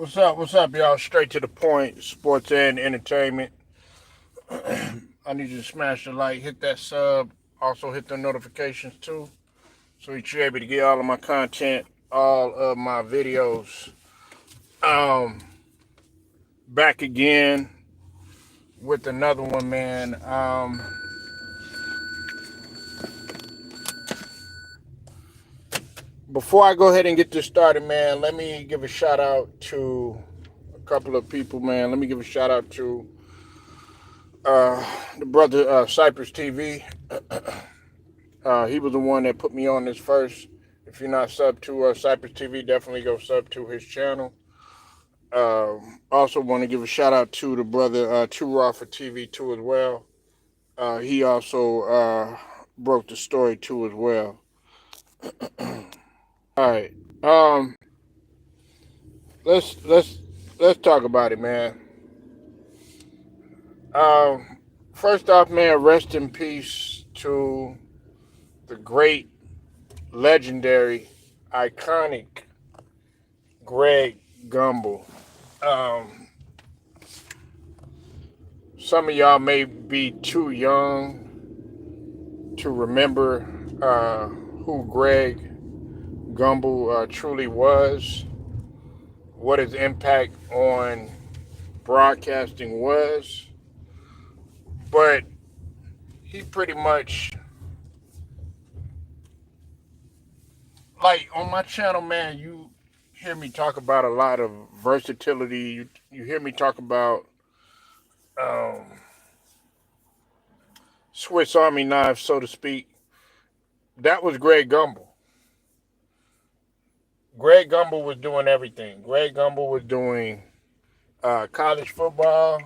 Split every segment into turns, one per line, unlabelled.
What's up? What's up, y'all? Straight to the point, sports and entertainment. I need you to smash the like, hit that sub, also hit the notifications too, so that you're able to get all of my content, all of my videos. Um, Back again with another one, man. Before I go ahead and get this started, man, let me give a shout out to a couple of people, man. Let me give a shout out to the brother Cypress TV. He was the one that put me on this first. If you're not sub to Cypress TV, definitely go sub to his channel. Also want to give a shout out to the brother Too Raw for TV too as well. He also broke the story too as well. All right, let's talk about it, man. Um, First off, man, rest in peace to the great, legendary, iconic Greg Gumbel. Um, some of y'all may be too young to remember who Greg Gumbel truly was, what his impact on broadcasting was, but he pretty much, like on my channel, man, you hear me talk about a lot of versatility. You hear me talk about um, Swiss Army knife, so to speak. That was Greg Gumbel. Greg Gumbel was doing everything. Greg Gumbel was doing college football.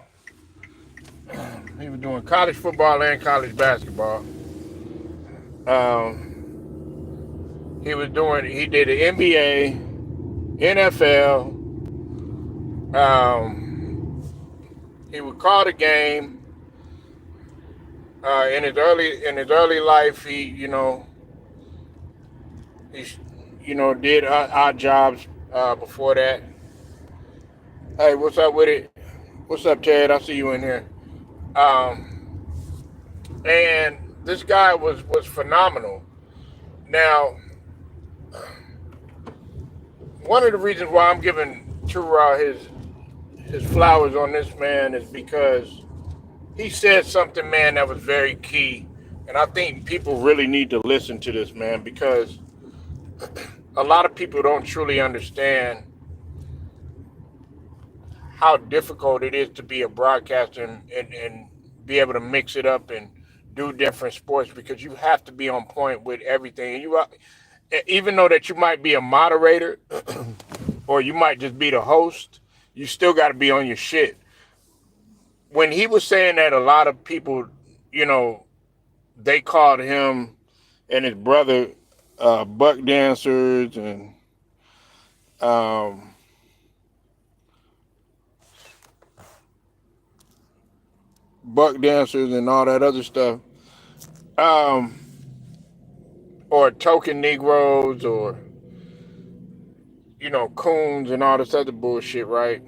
He was doing college football and college basketball. He did the NBA, NFL. He would call the game. In his early life, he did odd jobs before that. Hey, what's up with it? What's up, Ted? I see you in here. Um, and this guy was phenomenal. Now, one of the reasons why I'm giving Tura his flowers on this, man, is because he said something, man, that was very key. And I think people really need to listen to this, man, because a lot of people don't truly understand how difficult it is to be a broadcaster and be able to mix it up and do different sports, because you have to be on point with everything. And even though that you might be a moderator or you might just be the host, you still got to be on your shit. When he was saying that, a lot of people, they called him and his brother buck dancers and buck dancers and all that other stuff, um, or token Negroes, or coons and all this other bullshit, right?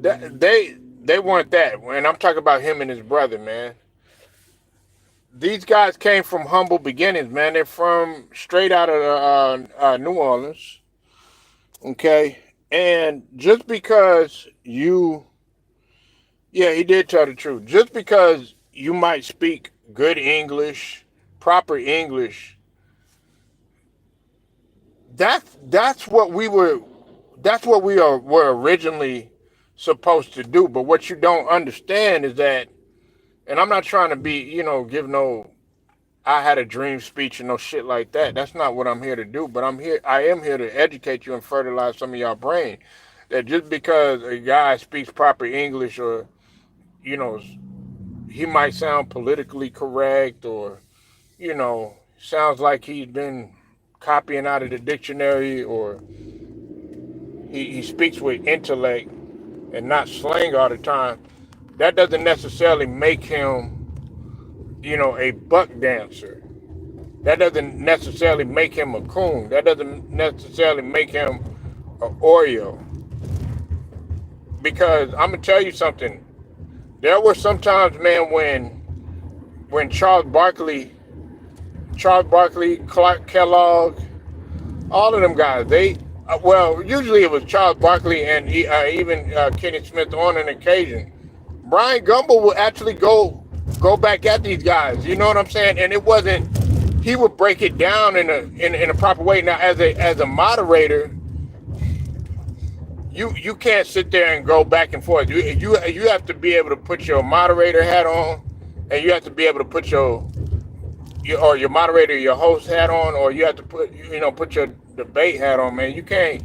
They weren't that, and I'm talking about him and his brother, man. These guys came from humble beginnings, man. They're from straight out of New Orleans, okay? And just because yeah, he did tell the truth. Just because you might speak good English, proper English, that's what were originally supposed to do. But what you don't understand is that, and I'm not trying to be, give no I had a dream speech and no shit like that. That's not what I'm here to do. But I am here to educate you and fertilize some of y'all brain. That just because a guy speaks proper English, or, you know, he might sound politically correct, or, sounds like he's been copying out of the dictionary, or he speaks with intellect and not slang all the time, that doesn't necessarily make him, a buck dancer. That doesn't necessarily make him a coon. That doesn't necessarily make him an Oreo. Because I'm gonna tell you something. There were some times, man, when Charles Barkley, Clark Kellogg, all of them guys, well, usually it was Charles Barkley and even Kenny Smith on an occasion. Brian Gumbel would actually go back at these guys. You know what I'm saying? And it wasn't. He would break it down in a proper way. Now, as a moderator, you can't sit there and go back and forth. You have to be able to put your moderator hat on, and you have to be able to put your moderator, your host hat on, or you have to put your debate hat on, man. You can't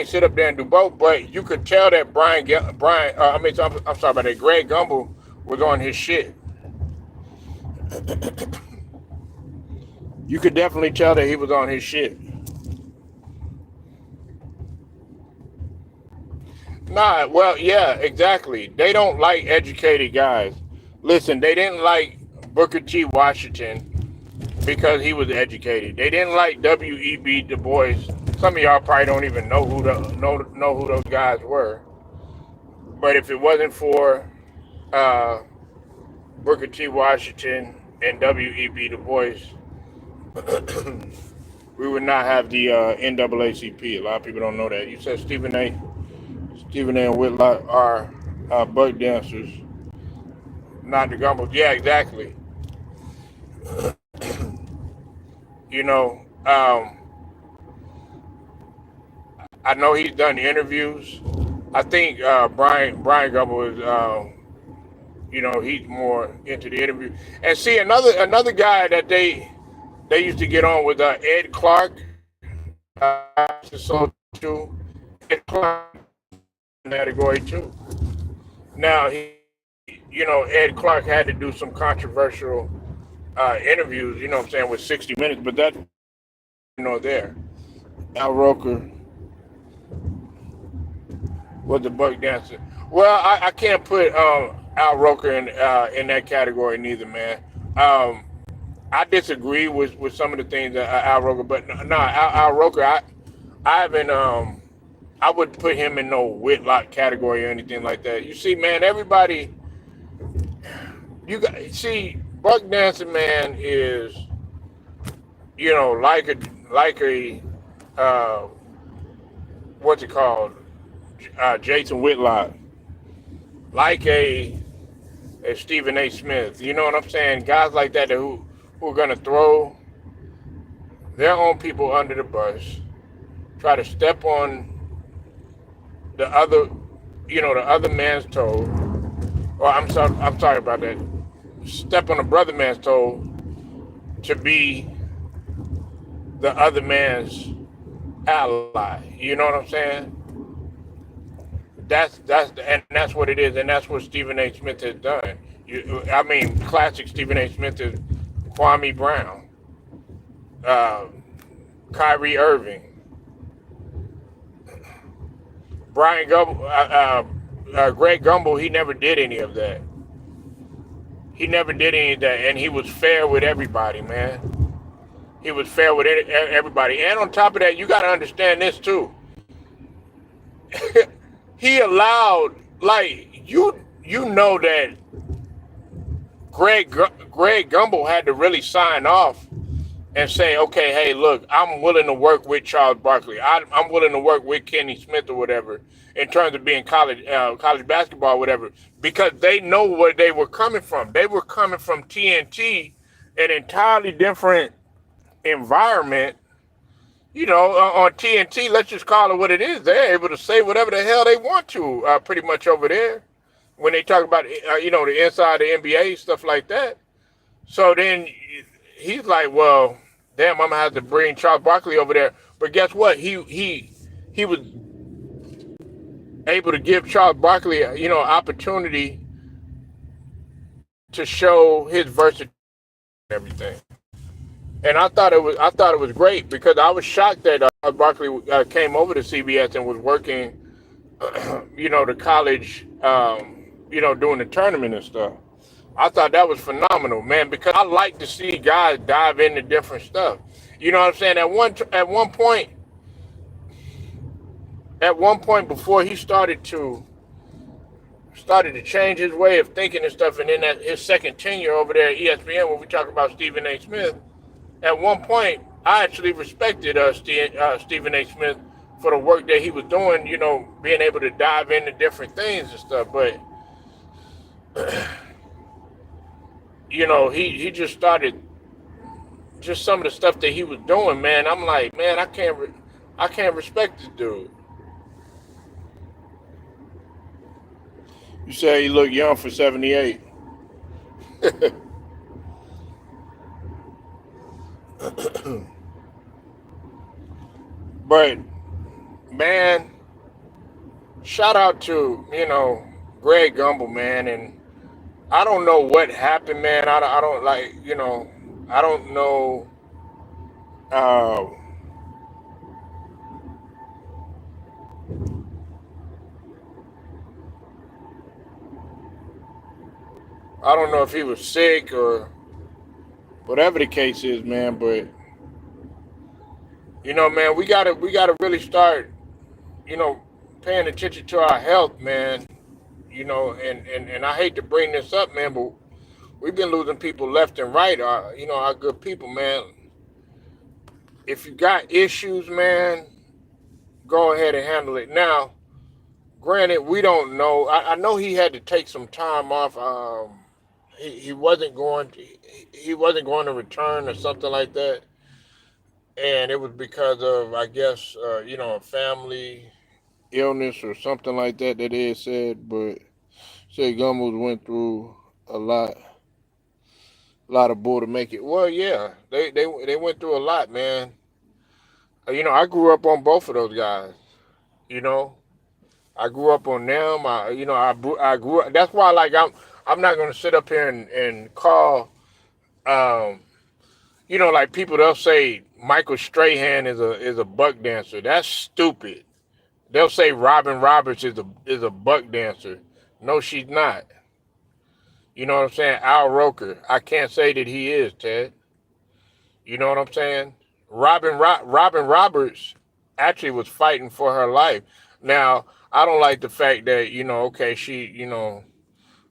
sit up there and do both. But you could tell that I'm sorry about that. Greg Gumbel was on his shit. You could definitely tell that he was on his shit. Nah, well, yeah, exactly. They don't like educated guys. Listen, they didn't like Booker T. Washington because he was educated. They didn't like W.E.B. Du Bois. Some of y'all probably don't even know who those guys were. But if it wasn't for Booker T. Washington and W.E.B. Du Bois, we would not have the NAACP. A lot of people don't know that. You said Stephen A. and Whitlock are bug dancers, not the Gumbels. Yeah, exactly. You know, I know he's done interviews. I think Brian Gumbel is, he's more into the interview. And see, another guy that they used to get on with Ed Clark, so too. Ed Clark category too. Now Ed Clark had to do some controversial interviews. You know what I'm saying, with 60 Minutes, but that there. Al Roker was the buck dancer. Well, I can't put Al Roker in that category neither, man. I disagree with some of the things that Al Roker, but no, Al Roker, I haven't I wouldn't put him in no Whitlock category or anything like that. You see, man, everybody, buck dancing, man, is like a what's it called, Jason Whitlock, like a Stephen A. Smith. You know what I'm saying? Guys like that who are gonna throw their own people under the bus, try to step on the other man's toe, or I'm sorry about that. Step on a brother man's toe to be the other man's ally. You know what I'm saying? That's what it is, and that's what Stephen A. Smith has done. Classic Stephen A. Smith is Kwame Brown, Kyrie Irving, Brian Gumbel, Greg Gumbel. He never did any of that. And he was fair with everybody, man. He was fair with everybody. And on top of that, you got to understand this too. He allowed, that Greg Gumbel had to really sign off and say, okay, hey, look, I'm willing to work with Charles Barkley. I'm willing to work with Kenny Smith or whatever in terms of being college basketball or whatever, because they know where they were coming from. They were coming from TNT, an entirely different environment. On TNT, let's just call it what it is. They're able to say whatever the hell they want to, pretty much over there, when they talk about, the inside the NBA, stuff like that. So then he's like, well, damn, I'm gonna have to bring Charles Barkley over there. But guess what? He was able to give Charles Barkley, opportunity to show his versatility and everything. And I thought it was great, because I was shocked that Barkley came over to CBS and was working, the college, doing the tournament and stuff. I thought that was phenomenal, man, because I like to see guys dive into different stuff. You know what I'm saying? At one point before he started to change his way of thinking and stuff, and then that his second tenure over there at ESPN, when we talk about Stephen A. Smith, at one point I actually respected Stephen A. Smith for the work that he was doing. You know, being able to dive into different things and stuff, but you know, he just started just some of the stuff that he was doing, man. I'm like, man, I can't respect this dude. You say he looked young for 78. But man, shout out to, Greg Gumbel, man. And I don't know what happened, man. I don't like, I don't know. Uh, I don't know if he was sick or whatever the case is, man. But man, we gotta really start, you know, paying attention to our health, man. And I hate to bring this up, man, but we've been losing people left and right. Our good people, man. If you got issues, man, go ahead and handle it. Now, granted, we don't know. I know he had to take some time off. He wasn't going to, he wasn't going to return or something like that, and it was because of, I guess, a family illness or something like that they had said. But said Gumbels went through a lot of bull to make it. Well, yeah, they went through a lot, man. I grew up on both of those guys. You know, I grew up on them. I grew up. That's why, like, I'm not gonna sit up here and call, um, like people, they'll say Michael Strahan is a buck dancer. That's stupid. They'll say Robin Roberts is a buck dancer. No, she's not. You know what I'm saying? Al Roker. I can't say that he is, Ted. You know what I'm saying? Robin Roberts actually was fighting for her life. Now, I don't like the fact that, okay, she,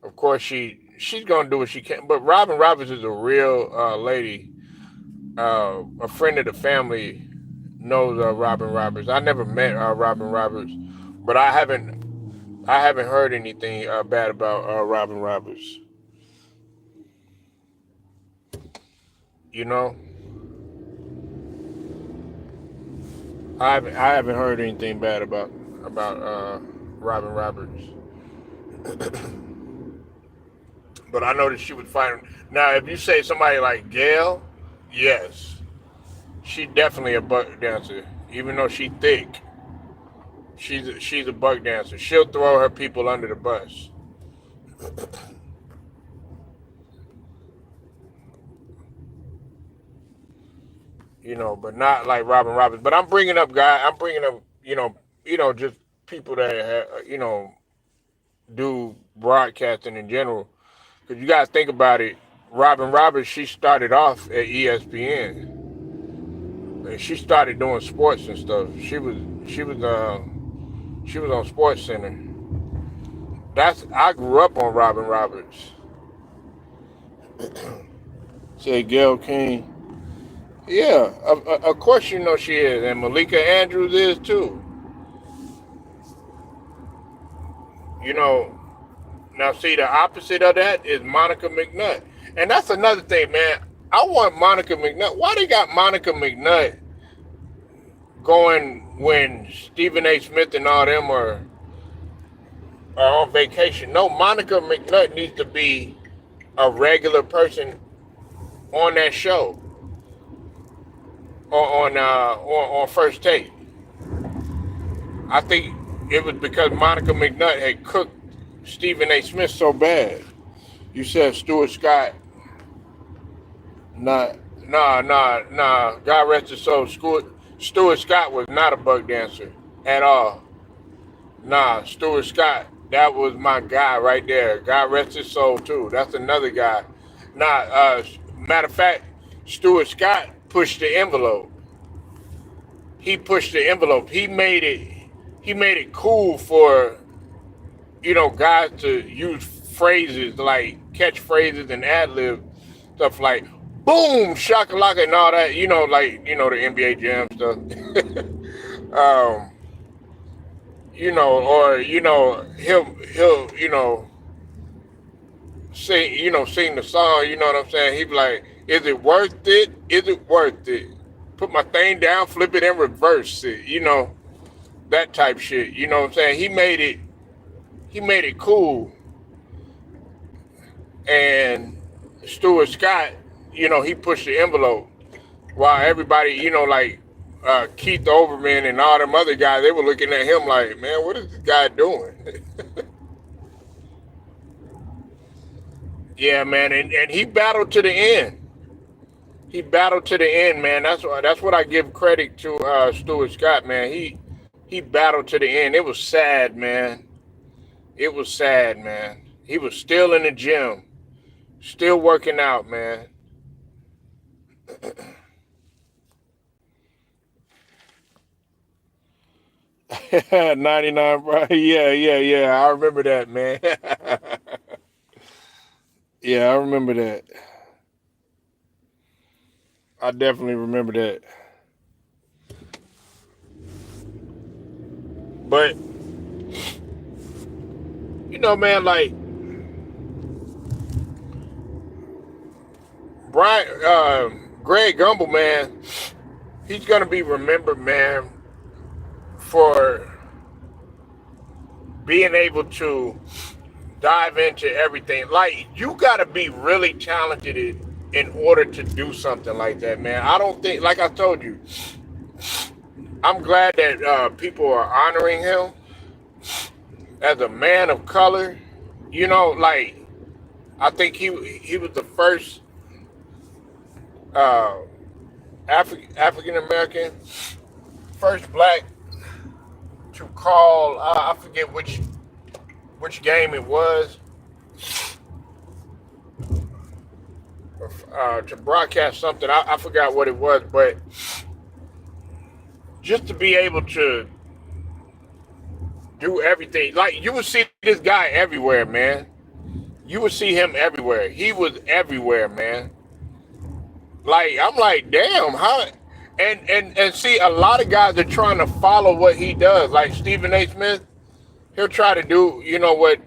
of course she's gonna do what she can. But Robin Roberts is a real lady. A friend of the family knows Robin Roberts. I never met Robin Roberts, but I haven't heard anything bad about Robin Roberts. You know, I haven't heard anything bad about Robin Roberts. But I know that she was fighting. Now, if you say somebody like Gail, yes, she definitely a buck dancer. Even though she thick, she's a buck dancer. She'll throw her people under the bus. But not like Robin Roberts. But I'm bringing up guys. I'm bringing up just people that do broadcasting in general. Because you guys think about it, Robin Roberts, she started off at ESPN. And she started doing sports and stuff. She was on Sports Center. I grew up on Robin Roberts. Said Gail King. Yeah, of course she is, and Malika Andrews is too. You know, Now see, the opposite of that is Monica McNutt, and that's another thing, man. I want Monica McNutt. Why they got Monica McNutt going when Stephen A. Smith and all them are on vacation? No, Monica McNutt needs to be a regular person on that show on First Take. I think it was because Monica McNutt had cooked Stephen A. Smith so bad. You said Stuart Scott. Nah. God rest his soul. Stuart Scott was not a buck dancer at all. Nah, Stuart Scott. That was my guy right there. God rest his soul too. That's another guy. Now, matter of fact, Stuart Scott pushed the envelope. He pushed the envelope. He made it. He made it cool for guys to use phrases like catchphrases and ad lib stuff like boom, shakalaka, and all that. The NBA Jam stuff. um, or he'll sing the song. You know what I'm saying? He be like, "Is it worth it? Is it worth it? Put my thing down, flip it, and reverse it." That type shit. You know what I'm saying? He made it cool. And Stuart Scott, he pushed the envelope while everybody, like Keith Overman and all them other guys, they were looking at him like, man, what is this guy doing? Yeah, man, and he battled to the end. He battled to the end, man. That's what I give credit to Stuart Scott, man. He battled to the end. It was sad, man. It was sad, man. He was still in the gym, still working out, man. 99, bro. Yeah, yeah, yeah. I remember that, man. Yeah, I remember that. I definitely remember that. But man, like Greg Gumbel, man, he's gonna be remembered, man, for being able to dive into everything. Like, you gotta be really talented in order to do something like that, man. I don't think, like I told you, I'm glad that people are honoring him as a man of color. Like, I think he was the first uh, African American, first black to call. I forget which game it was, to broadcast something. I forgot what it was, but just to be able to do everything, like, you would see this guy everywhere, man. You would see him everywhere. He was everywhere, man. Like, I'm like, damn, how? And see, a lot of guys are trying to follow what he does. Like Stephen A. Smith, he'll try to do, what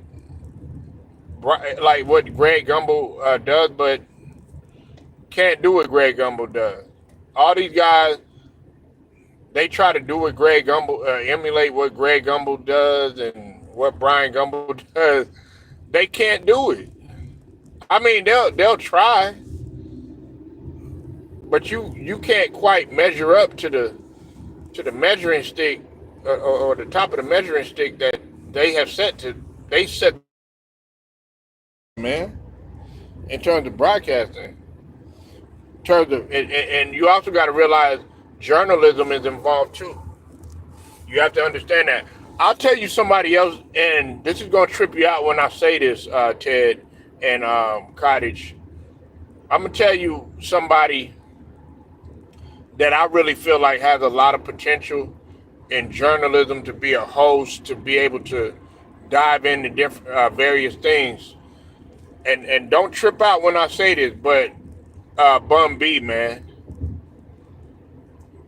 Greg Gumbel does, but can't do what Greg Gumbel does. All these guys, they try to do what Greg Gumbel, emulate what Greg Gumbel does and what Brian Gumbel does. They can't do it. I mean, they'll try, but you can't quite measure up to the measuring stick, or the top of the measuring stick that they have set, man, in terms of broadcasting. In terms of, and you also got to realize journalism is involved too. You have to understand that. I'll tell you somebody else, and this is going to trip you out when I say this, Ted and Cottage. I'm going to tell you somebody that I really feel like has a lot of potential in journalism, to be a host, to be able to dive into different various things. And don't trip out when I say this, but Bun B, man.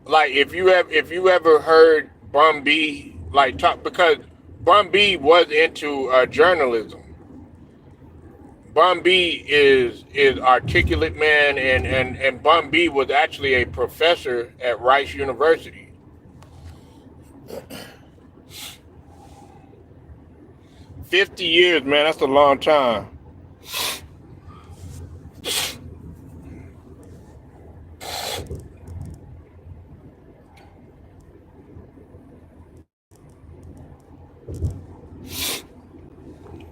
Like, if you ever heard Bun B like talk, because Bun B was into journalism. Bun B is articulate, man, and Bun B was actually a professor at Rice University. 50 years, man, that's a long time.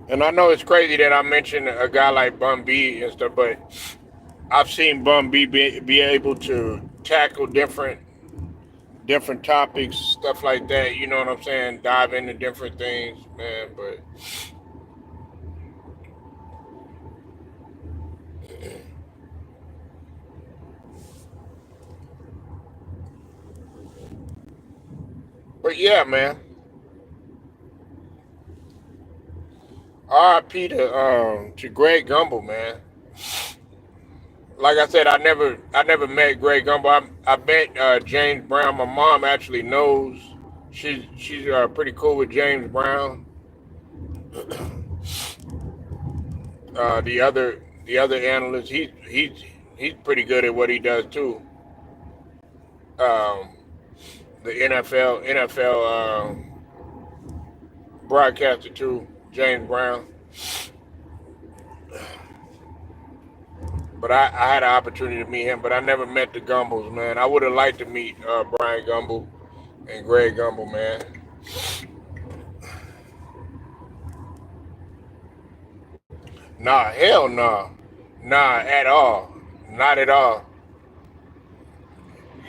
And I know it's crazy that I mentioned a guy like Bun B and stuff, but I've seen Bun B be able to tackle different topics, stuff like that. You know what I'm saying? Dive into different things, man. But yeah, man. R.I.P. To Greg Gumbel, man. Like I said, I never met Greg Gumbel. I met James Brown. My mom actually knows. She's pretty cool with James Brown. The other analyst, he's pretty good at what he does too. Um, the NFL broadcaster too, James Brown. But I had an opportunity to meet him, but I never met the Gumbels, man. I would have liked to meet Brian Gumbel and Greg Gumbel, man. Nah, hell nah. Nah, at all. Not at all.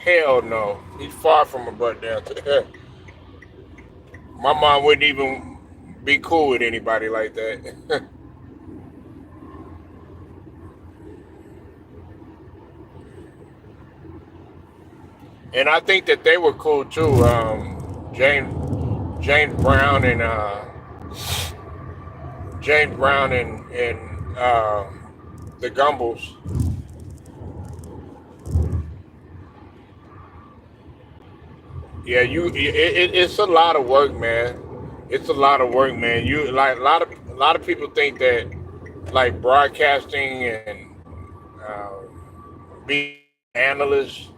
Hell no. He's far from a butt down. My mom wouldn't even be cool with anybody like that. And I think that they were cool too. James Brown and the Gumbels. Yeah, it's a lot of work, man. It's a lot of work, man. You like a lot of people think that like broadcasting and being analyst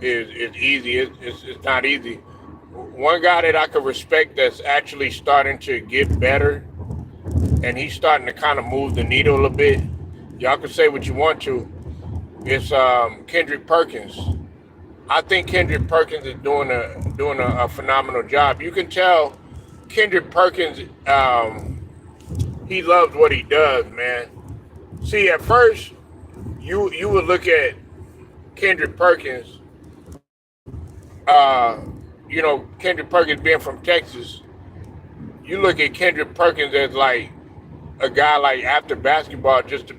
is easy. It's not easy. One guy that I could respect that's actually starting to get better, and he's starting to kind of move the needle a bit. Y'all can say what you want to. It's Kendrick Perkins. I think Kendrick Perkins is doing a phenomenal job. You can tell Kendrick Perkins, he loves what he does, man. See, at first you would look at Kendrick Perkins, uh, Kendrick Perkins being from Texas. You look at Kendrick Perkins as like a guy like after basketball just to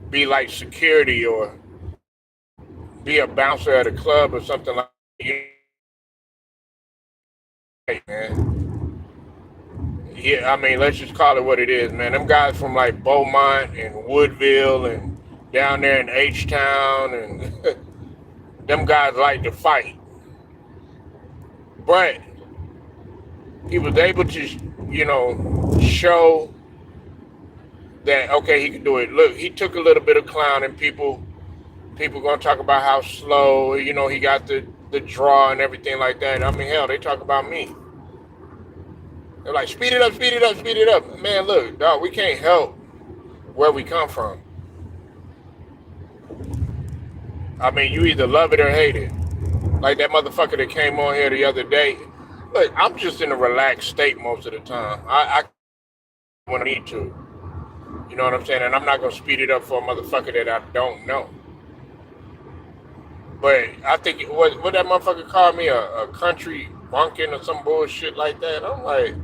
be like security or be a bouncer at a club or something like that. Man. Yeah, I mean, let's just call it what it is, man. Them guys from like Beaumont and Woodville and down there in H Town and them guys like to fight. But he was able to, show that okay, he could do it. Look, he took a little bit of clowning. People gonna talk about how slow, he got the draw and everything like that. I mean, hell, they talk about me. They're like, speed it up, speed it up, speed it up. Man, look, dog, we can't help where we come from. I mean, you either love it or hate it. Like that motherfucker that came on here the other day. Look, I'm just in a relaxed state most of the time. I when I need to. You know what I'm saying? And I'm not gonna speed it up for a motherfucker that I don't know. But I think what that motherfucker called me a country bunkin or some bullshit like that. I'm like,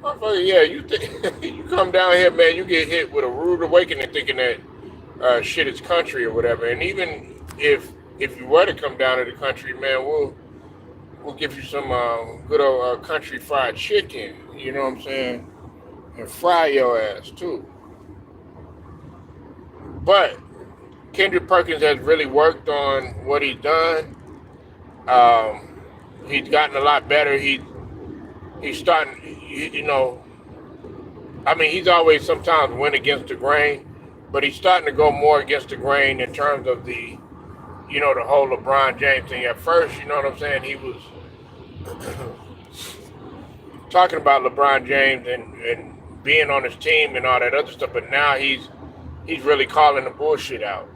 motherfucker, yeah, you think you come down here, man, you get hit with a rude awakening thinking that shit is country or whatever. And even if you were to come down to the country, man, we'll give you some good old country fried chicken. You know what I'm saying? And fry your ass too. But Kendrick Perkins has really worked on what he's done. He's gotten a lot better. He's starting, I mean, he's always sometimes went against the grain, but he's starting to go more against the grain in terms of the whole LeBron James thing. At first, you know what I'm saying, he was talking about LeBron James and being on his team and all that other stuff, but now he's really calling the bullshit out.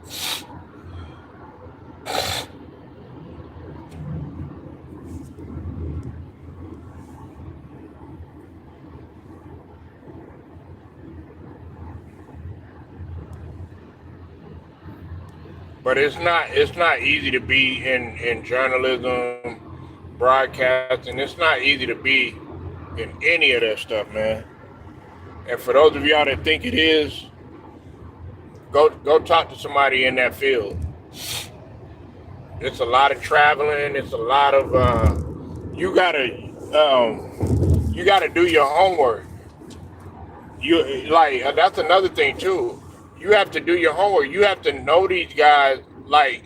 But it's not easy to be in journalism, broadcasting. It's not easy to be in any of that stuff, man. And for those of y'all that think it is, go talk to somebody in that field. It's a lot of traveling. It's a lot of you gotta do your homework. You like that's another thing too. You have to do your homework. You have to know these guys. Like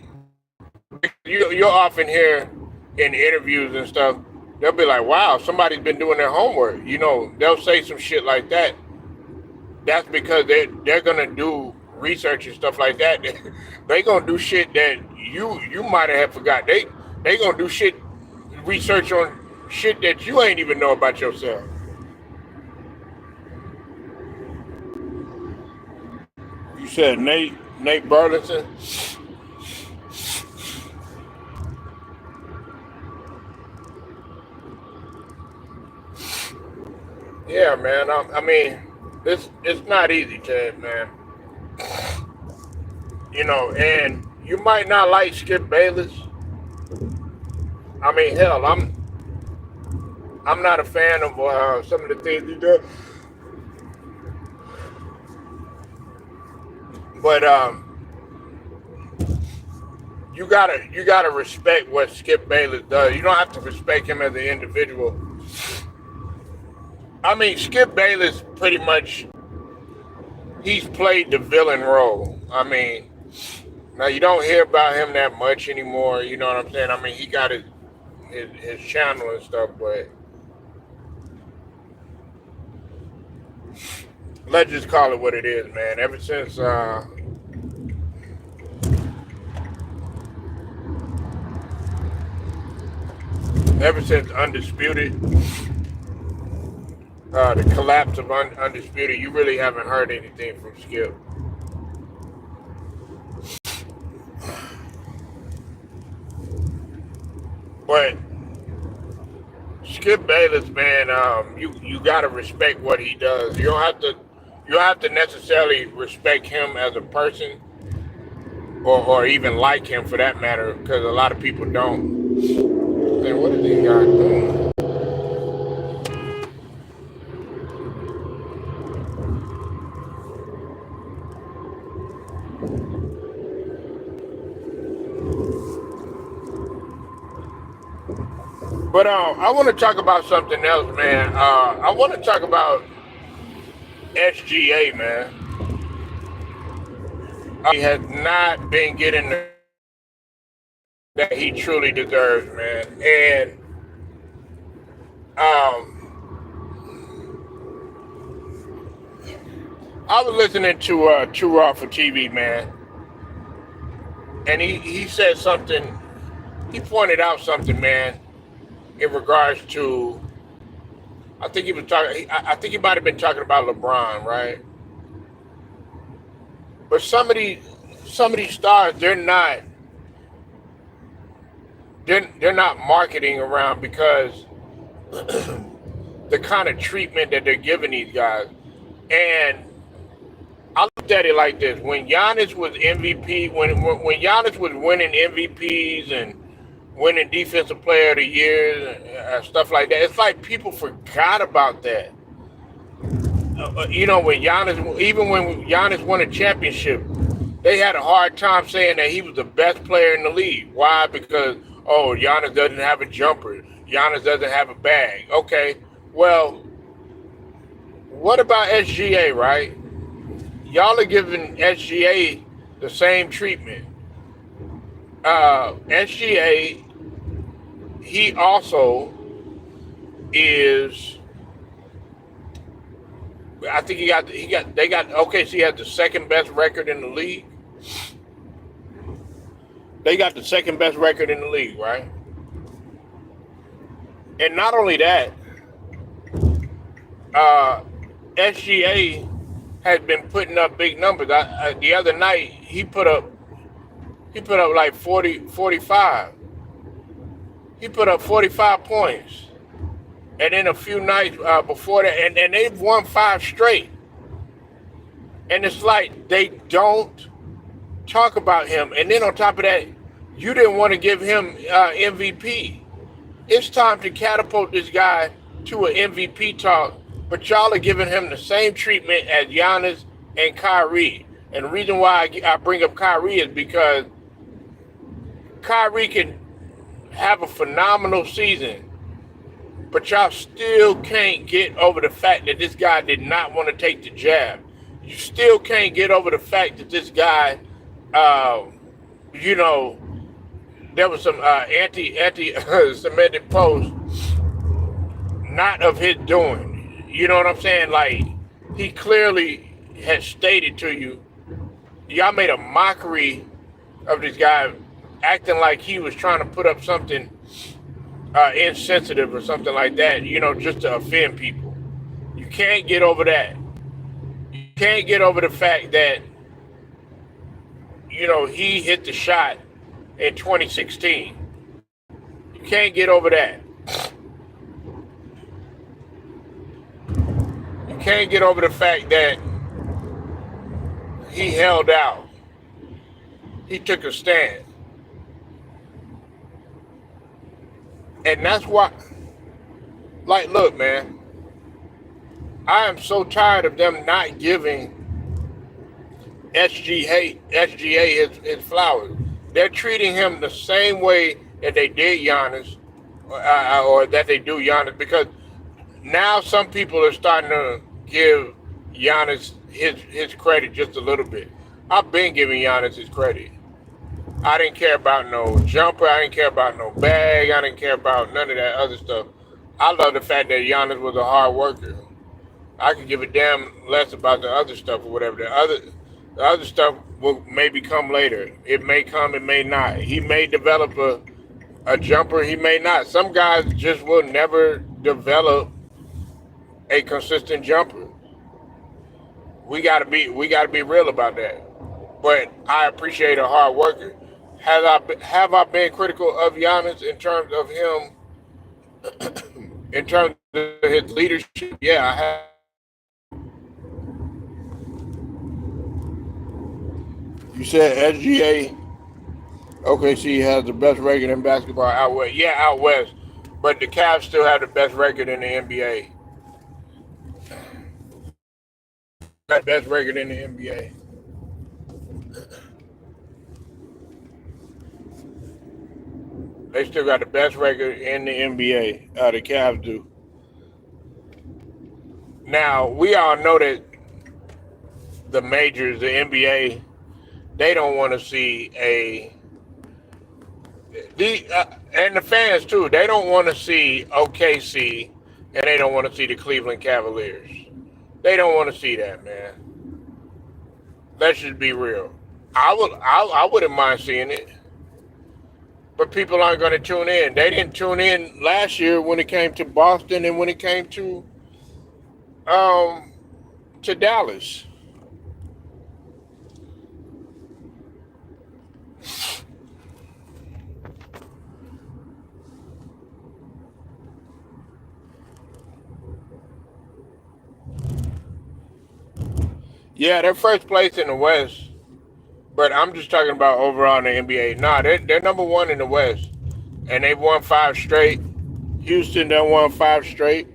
you're often here in interviews and stuff. They'll be like, "Wow, somebody's been doing their homework." You know, they'll say some shit like that. That's because they're gonna do research and stuff like that. They gonna do shit that you might have forgot. They gonna do shit research on shit that you ain't even know about yourself. You said Nate Burleson. Yeah, man. I mean, it's not easy, Ted, man. You know, and you might not like Skip Bayless. I mean, hell, I'm not a fan of some of the things he does, but you gotta respect what Skip Bayless does. You don't have to respect him as an individual. I mean, Skip Bayless pretty much he's played the villain role. I mean, now you don't hear about him that much anymore. You know what I'm saying? I mean, he got his channel and stuff, but let's just call it what it is, man. Ever since Undisputed, the collapse of Undisputed, you really haven't heard anything from Skip. But Skip Bayless, man, you gotta respect what he does. You don't have to necessarily respect him as a person, or even like him for that matter, because a lot of people don't. Man, what is he got doing? But I want to talk about something else, man. I want to talk about SGA, man. He has not been getting the that he truly deserves, man. And I was listening to Too Raw for TV, man, and he said something. He pointed out something, man, in regards to. I think he was talking. I think he might have been talking about LeBron, right? But some of these stars, they're not marketing around because the kind of treatment that they're giving these guys. And I looked at it like this: when Giannis was MVP, when Giannis was winning MVPs and winning Defensive Player of the Year and stuff like that, it's like people forgot about that. You know, even when Giannis won a championship, they had a hard time saying that he was the best player in the league. Why? Because Giannis doesn't have a jumper. Giannis doesn't have a bag. Okay, well, what about SGA, right? Y'all are giving SGA the same treatment. SGA, he also is. I think they got OKC has the second best record in the league. They got the second best record in the league, right? And not only that, uh, SGA has been putting up big numbers. The other night he put up like 45. He put up 45 points. And then a few nights before that, and they've won 5 straight. And it's like they don't talk about him. And then on top of that, you didn't want to give him MVP. It's time to catapult this guy to an MVP talk, but y'all are giving him the same treatment as Giannis and Kyrie. And the reason why I bring up Kyrie is because Kyrie can have a phenomenal season, but y'all still can't get over the fact that this guy did not want to take the jab. You still can't get over the fact that this guy, uh, you know, there was some anti-Semitic posts, not of his doing. You know what I'm saying? Like, he clearly has stated to you, y'all made a mockery of this guy, acting like he was trying to put up something insensitive or something like that, you know, just to offend people. You can't get over that. You can't get over the fact that, you know, he hit the shot in 2016. You can't get over that. You can't get over the fact that he held out. He took a stand. And that's why, like, look, man, I am so tired of them not giving SGA his flowers. They're treating him the same way that they did Giannis, or that they do Giannis, because now some people are starting to give Giannis his credit just a little bit. I've been giving Giannis his credit. I didn't care about no jumper. I didn't care about no bag. I didn't care about none of that other stuff. I love the fact that Giannis was a hard worker. I could give a damn less about the other stuff or whatever. The other stuff will maybe come later. It may come, it may not. He may develop a jumper, he may not. Some guys just will never develop a consistent jumper. We gotta be real about that. But I appreciate a hard worker. Have I been critical of Giannis in terms of him, in terms of his leadership? Yeah, I have. You said SGA, OKC has the best record in basketball out west. Yeah, out west. But the Cavs still have the best record in the NBA. Got the best record in the NBA. They still got the best record in the NBA. The Cavs do. Now, we all know that the majors, the NBA, they don't want to see and the fans too, they don't want to see OKC, and they don't want to see the Cleveland Cavaliers. They don't want to see that, man. Let's just be real. I wouldn't mind seeing it, but people aren't going to tune in. They didn't tune in last year when it came to Boston and when it came to Dallas. Yeah, they're first place in the West, but I'm just talking about overall in the NBA. Nah, they're number one in the West, and they've won 5 straight. Houston done won 5 straight.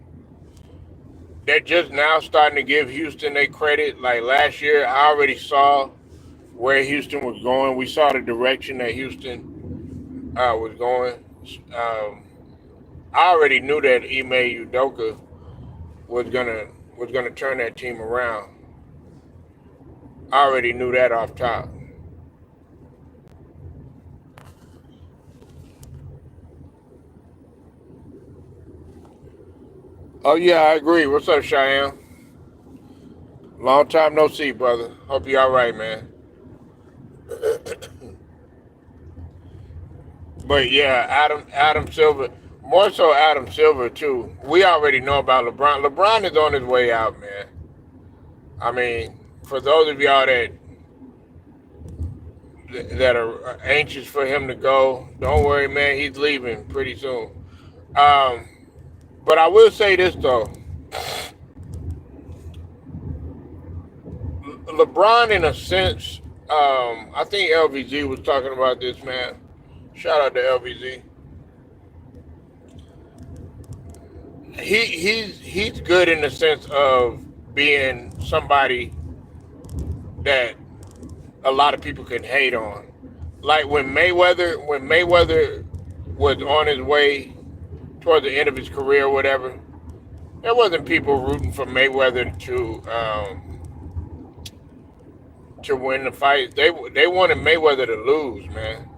They're just now starting to give Houston their credit. Like last year, I already saw where Houston was going. We saw the direction that Houston was going. I already knew that Ime Udoka was gonna turn that team around. I already knew that off top. Oh yeah, I agree. What's up, Cheyenne? Long time no see, brother. Hope you all right, man. But yeah, Adam Silver, more so Adam Silver too. We already know about LeBron. LeBron is on his way out, man. I mean, for those of y'all that are anxious for him to go, don't worry, man. He's leaving pretty soon. Um, but I will say this though, LeBron, in a sense, I think LVG was talking about this, man. Shout out to LVG. he's good in the sense of being somebody that a lot of people can hate on. Like when Mayweather was on his way towards the end of his career or whatever, there wasn't people rooting for Mayweather to win the fight. They wanted Mayweather to lose, man.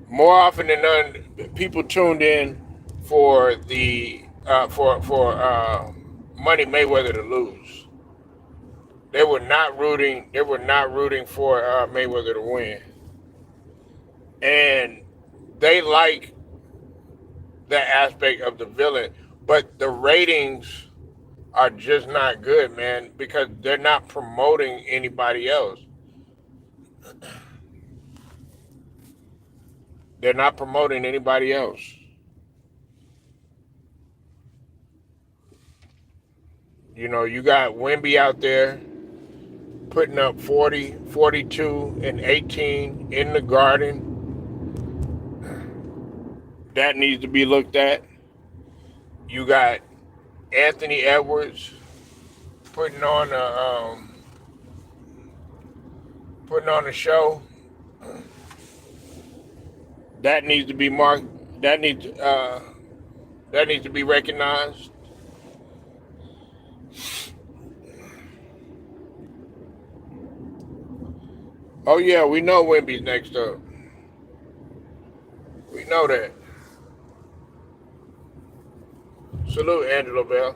More often than none, people tuned in for the for Money Mayweather to lose. They were not rooting. They were not rooting for Mayweather to win, and they like that aspect of the villain. But the ratings are just not good, man, because they're not promoting anybody else. They're not promoting anybody else. You know, you got Wimby out there putting up 40, 42, and 18 in the Garden. That needs to be looked at. You got Anthony Edwards putting on a show. That needs to be marked. That needs to be recognized. Oh yeah, we know Wimby's next up. We know that. Salute Angelo Bell.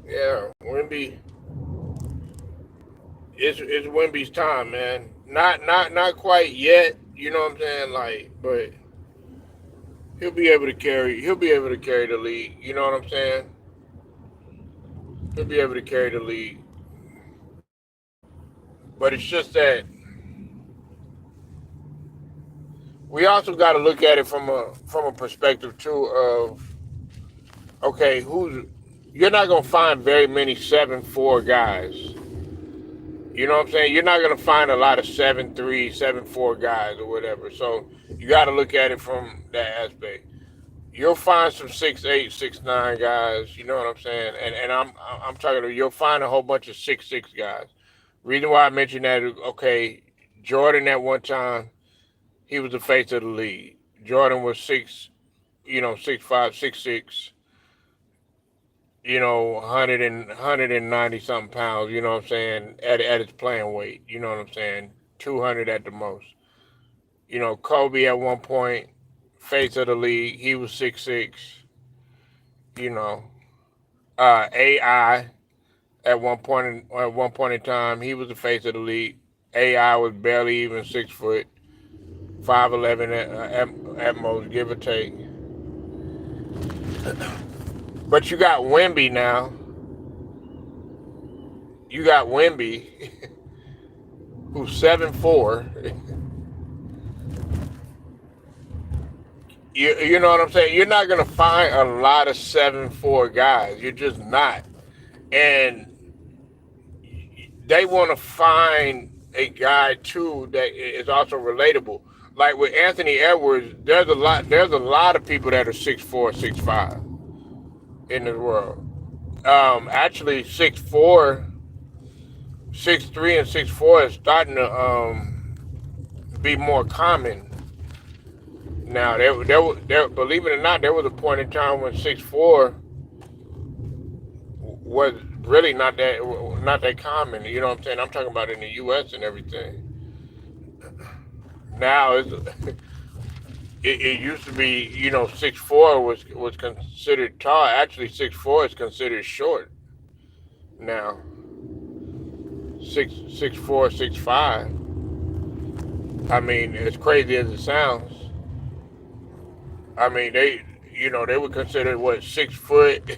Yeah, Wimby. It's Wimby's time, man. Not quite yet. You know what I'm saying? Like, but he'll be able to carry. He'll be able to carry the league. You know what I'm saying? He'll be able to carry the league. But it's just that we also got to look at it from a perspective too of okay, who's you're not gonna find very many 7'4" guys. You know what I'm saying? You're not gonna find a lot of 7'3", 7'4" guys or whatever. So you got to look at it from that aspect. You'll find some 6'8", 6'9" guys. You know what I'm saying? And I'm talking about you'll find a whole bunch of 6'6" guys. Reason why I mentioned that is okay. Jordan at one time he was the face of the league. Jordan was 6'5", 6'6", 190 something pounds, you know what I'm saying, at his playing weight, you know what I'm saying, 200 at the most. Kobe at one point, face of the league, he was 6'6", you know. AI at one point in time, he was the face of the league. AI was barely even 6 foot, 5'11" at most, give or take. But you got Wimby now. You got Wimby, who's 7'4". You know what I'm saying? You're not gonna find a lot of 7'4" guys. You're just not. And they want to find a guy too that is also relatable. Like with Anthony Edwards, there's a lot of people that are 6'4", 6'5" in this world. Actually 6'4", 6'3", and 6'4" is starting to be more common now. Believe it or not, there was a point in time when 6'4" was really not that common. You know what I'm saying? I'm talking about in the U.S. and everything. Now it used to be 6'4" was considered tall. Actually 6'4" is considered short now. 6'4", 6'5". I mean, as crazy as it sounds, I mean they would consider what 6 foot,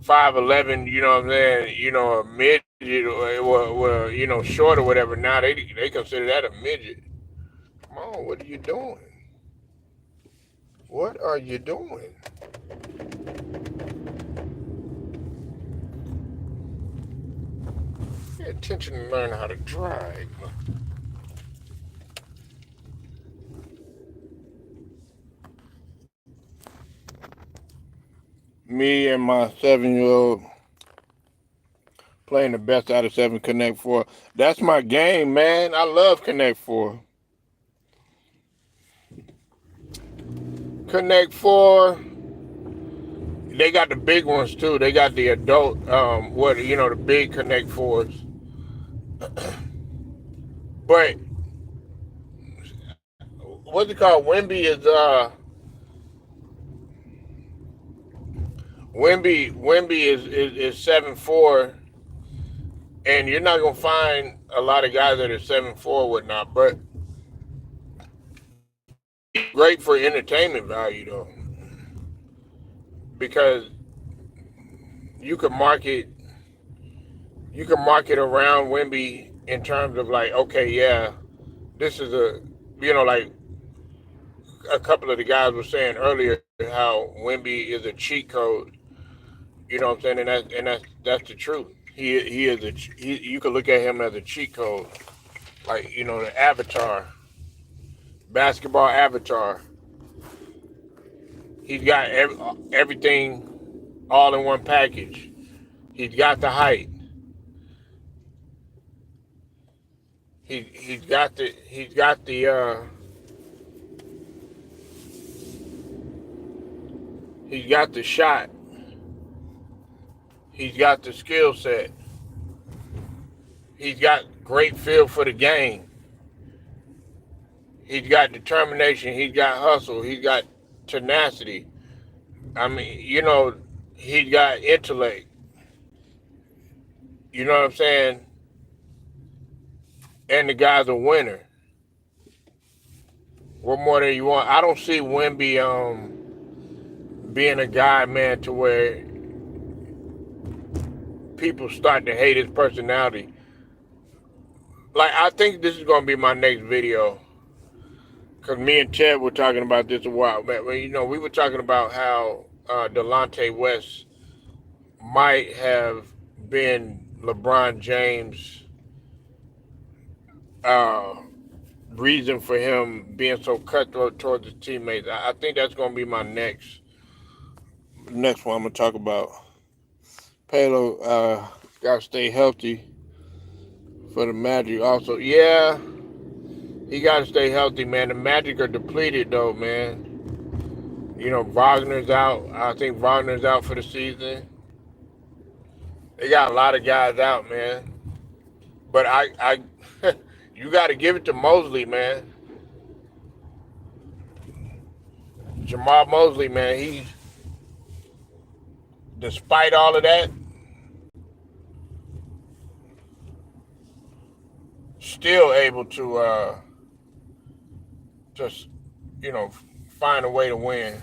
5'11". You know what I'm saying? A midget or short or whatever. Now they consider that a midget. Come on, what are you doing? What are you doing? Pay attention and learn how to drive. Me and my 7-year-old playing the best out of seven Connect Four. That's my game, man. I love Connect Four. Connect Four. They got the big ones too. They got the adult, the big Connect Fours. But what's it called? Wimby is 7'4", and you're not gonna find a lot of guys that are 7'4" whatnot. But great for entertainment value though, because you can market you can market around Wimby in terms of like, okay, yeah, this is like a couple of the guys were saying earlier how Wimby is a cheat code. You know what I'm saying? And that's the truth. He is you could look at him as a cheat code, like the avatar, basketball avatar. He's got everything all in one package. He's got the height. He's got the shot. He's got the skill set. He's got great feel for the game. He's got determination. He's got hustle. He's got tenacity. I mean, he's got intellect. You know what I'm saying? And the guy's a winner. What more do you want? I don't see Wemby being a guy, man, to where people start to hate his personality. Like, I think this is gonna be my next video, because me and Ted were talking about this a while back. We were talking about how Delonte West might have been LeBron James' uh, reason for him being so cutthroat towards his teammates. I think that's gonna be my next one I'm gonna talk about. Palo gotta stay healthy for the Magic. Also, yeah, he gotta stay healthy, man. The Magic are depleted though, man. Wagner's out. I think Wagner's out for the season. They got a lot of guys out, man. But you got to give it to Mosley, man. Jamal Mosley, man. He's, despite all of that, still able to just find a way to win.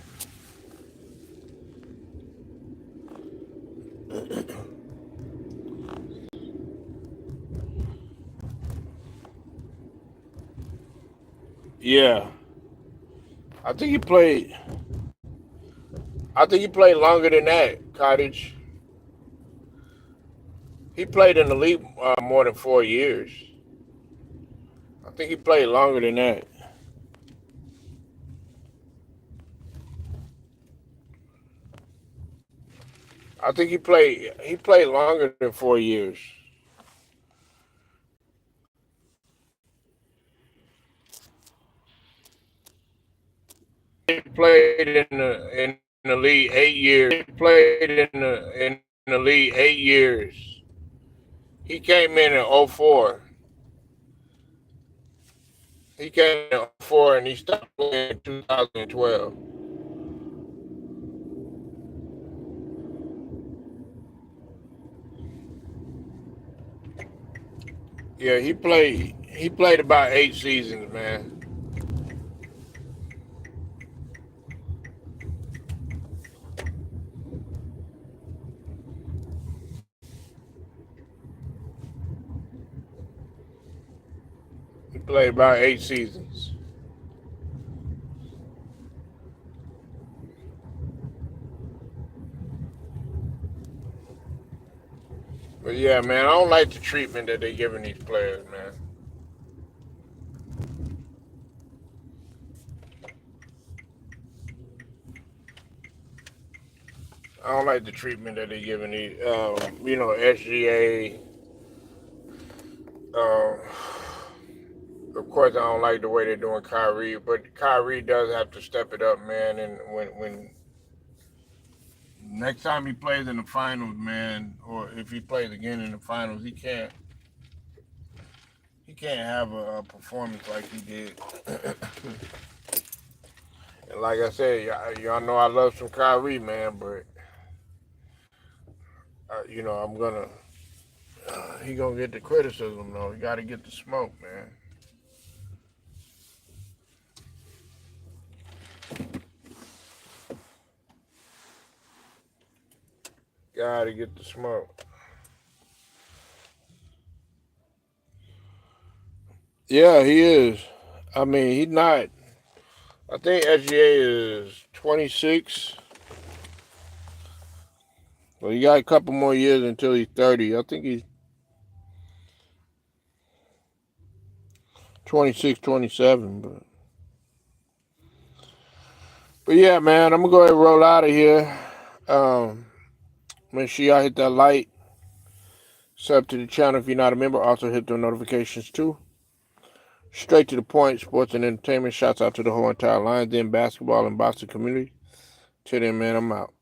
Yeah, I think he played. I think he played longer than that, Cottage. He played in the league more than 4 years. I think he played longer than that. I think he played longer than 4 years. He played in the league 8 years. He played in the league 8 years. He came in 04. He came in 04 and he stopped playing in 2012. Yeah, he played about 8 seasons, man. He played about 8 seasons. But yeah, man, I don't like the treatment that they giving these players, man. I don't like the treatment that they're giving these, SGA. Um, of course, I don't like the way they're doing Kyrie, but Kyrie does have to step it up, man. And when next time he plays in the finals, man, or if he plays again in the finals, he can't have a performance like he did. And like I said, y'all know I love some Kyrie, man, but I'm gonna he gonna get the criticism though. He got to get the smoke, man. Got to get the smoke. Yeah, he is. I mean, he's not. I think SGA is 26. Well, he got a couple more years until he's 30. I think he's 26, 27. But yeah, man, I'm going to go ahead and roll out of here. Make sure y'all hit that like. Sub to the channel if you're not a member. Also hit the notifications too. Straight to the point, sports and entertainment. Shouts out to the whole entire Lions Den basketball and boxing community. Till then, man, I'm out.